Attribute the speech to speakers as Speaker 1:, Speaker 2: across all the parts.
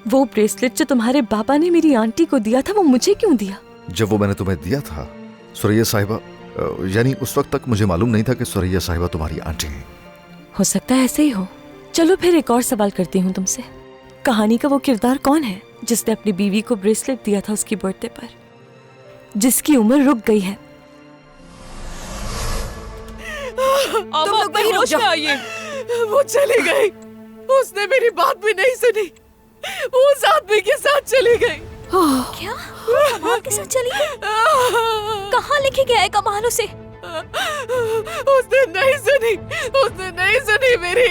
Speaker 1: वो ब्रेसलेट जो तुम्हारे पापा ने मेरी आंटी को दिया था वो मुझे क्यों दिया?
Speaker 2: जब वो मैंने तुम्हें दिया था सुरैया साहिबा, यानी उस वक्त तक मुझे मालूम नहीं था कि सुरैया साहिबा तुम्हारी आंटी हैं।
Speaker 1: हो सकता है ऐसे ही हो। चलो फिर एक और सवाल करती हूँ तुमसे। कहानी का वो किरदार कौन है जिसने अपनी बीवी को ब्रेसलेट दिया था उसकी बर्थडे पर, जिसकी उम्र रुक गई है?
Speaker 3: तुम लोग वहीं रुक जाओ।
Speaker 4: वो चली गई, उसने मेरी बात भी नहीं सुनी, वो उस आदमी के साथ चली गई।
Speaker 3: क्या? वो कमाल के साथ चली गई? कहाँ लेके गया है कमाल उसे?
Speaker 4: उसने नहीं सुनी मेरी।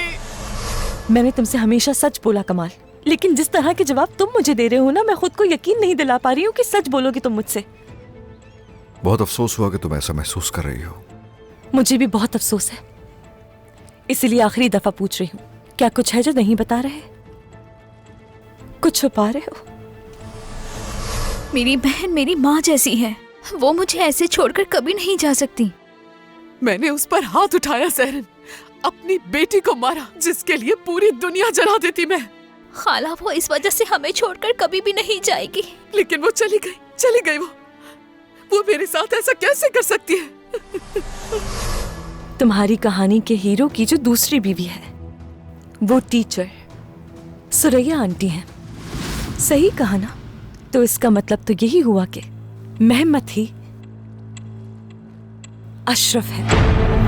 Speaker 1: मैंने तुमसे हमेशा सच बोला कमाल, लेकिन जिस तरह के जवाब तुम मुझे दे रहे हो ना, मैं खुद को यकीन नहीं दिला पा रही हूँ कि सच बोलोगे तुम मुझसे।
Speaker 2: बहुत अफसोस हुआ कि तुम ऐसा महसूस कर रही हो।
Speaker 1: मुझे भी बहुत अफसोस है, इसलिए आखिरी दफा पूछ रही हूँ, क्या कुछ है जो नहीं बता रहे? कुछ छुपा रहे हो?
Speaker 3: मेरी बहन मेरी माँ जैसी है, वो मुझे ऐसे छोड़कर कभी नहीं जा सकती।
Speaker 4: मैंने उस पर हाथ उठाया सहरन, अपनी बेटी को मारा जिसके लिए पूरी दुनिया जला देती मैं।
Speaker 3: खाला वो इस वजह से हमें छोड़कर कभी भी नहीं जाएगी।
Speaker 4: लेकिन वो चली गई। वो मेरे साथ ऐसा कैसे कर सकती है?
Speaker 1: तुम्हारी कहानी के हीरो की जो दूसरी बीवी है वो टीचर सुरैया आंटी है। सही कहा ना? तो इसका मतलब तो यही हुआ कि मेहमत ही अशरफ है।